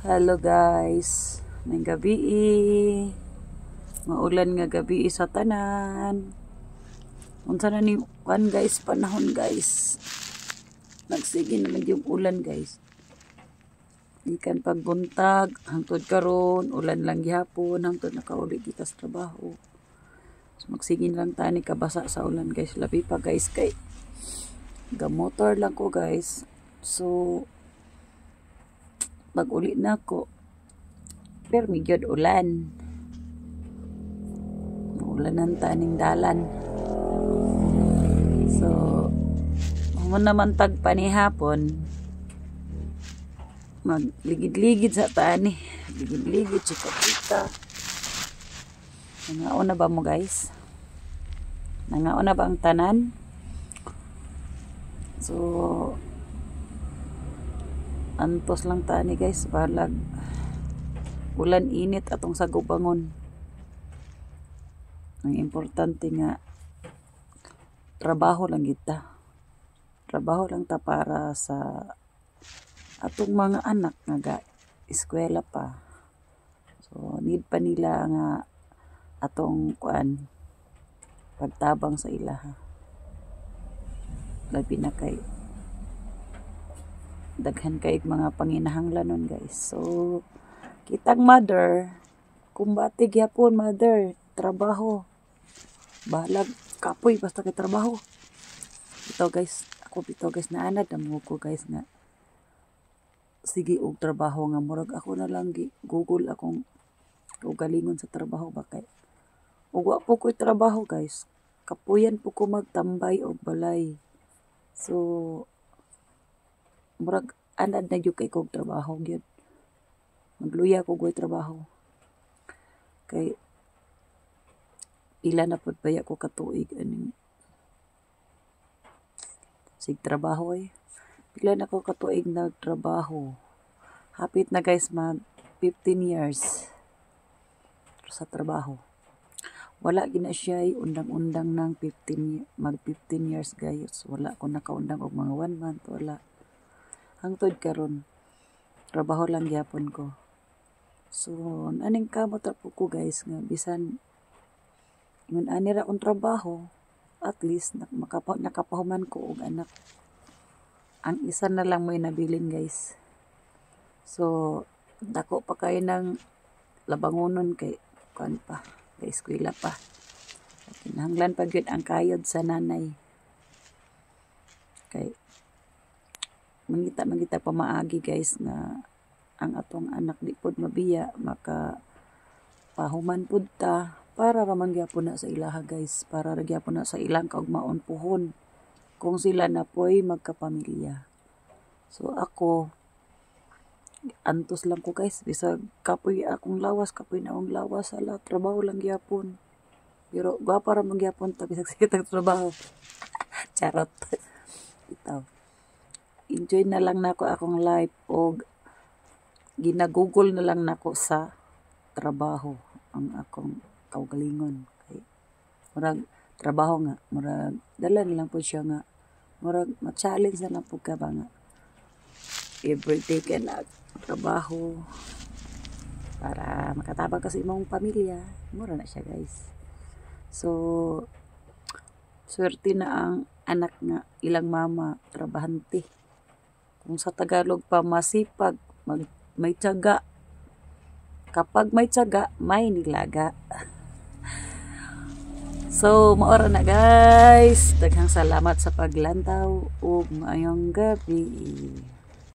Hello guys, may gabi maulan nga gabi sa tanan. Unsa na ni kan guys, panahon guys. Nagsige naman yung ulan guys. Ikan pagbuntag hangtod karon ulan lang gihapon hangtod nakauli kita sa trabaho. So magsige lang tani kabasa sa ulan guys, labi pa guys kay gamotor lang ko guys. So pag-uli na ko pero medyo ulan ng taning dalan. So mo naman tag panihapon magligid-ligid sa tani, ligid-ligid chika-chika. Nangaon na ba mo guys? Nangaon na ba ang tanan? So antos lang tani guys, balag ulan init atong sagubangon. Ang importante nga trabaho lang kita. Trabaho lang ta para sa atong mga anak nga ga eskwela pa. So need pa nila nga atong kuan pagtabang sa ilaha. Labi na kay daghan kay mga panginahanglanon guys. So kitang mother kumbati gyapon mother trabaho balag kapoy basta kay trabaho. Ito guys, ako bitaw guys naanad na mo ko guys nga sige og trabaho nga murag ako na lang google akong ugalingon sa trabaho ba kay ug wa po ko'y trabaho guys, kapuyan po ko magtambay og balay. So murag anad na gyud kay kog trabaho gyud, magluya ko goy trabaho kay ila na pud baya ko katuig aning sig trabaho pila na ko katuig nagtrabaho, hapit na guys mag 15 years sa trabaho. Wala gina siya undang-undang ng 15 years guys, wala ko nakaundang og mga 1 month, wala. Hangtod karon trabaho lang gyapon ko. So aning kamot po ko guys nga bisan ngun ani ra kong trabaho at least nakapahuman ko og anak. Ang isa na lang may nabilin guys. So dako pa kay ng labangonon kay kuan pa, kay eskwela pa. Kinahanglan pa gyud ang kayod sa nanay. Kay mangita pamaagi guys nga ang atong anak di pod mabiya maka pahuman pud ta para ra man gyapon na sa ilaha guys, para ra gyapon na sa ilang kaugmaon puhon kung sila na po'y magkapamilya. So ako antos lang ko guys, bisag kapoy akong lawas, kapoy na akong lawas, ala trabaho lang gyapon. Pero gwapa ra man gyapon ta bisag sige trabaho. Charot. Ito. Enjoy na lang nako akong life og ginagugol na lang nako sa trabaho ang akong kaugalingon. Kay murag trabaho nga, murag dala na lang po siya nga murag ma-challenge na lang po ka ba nga everyday ka na trabaho para makatabang kasi imong pamilya, mura na siya guys. So swerte na ang anak nga ilang mama trabahante. Kung sa Tagalog pa masipag, may tiyaga. Kapag may tiyaga, may nilaga. So maora na guys, daghang salamat sa paglantaw ug maayong gabi.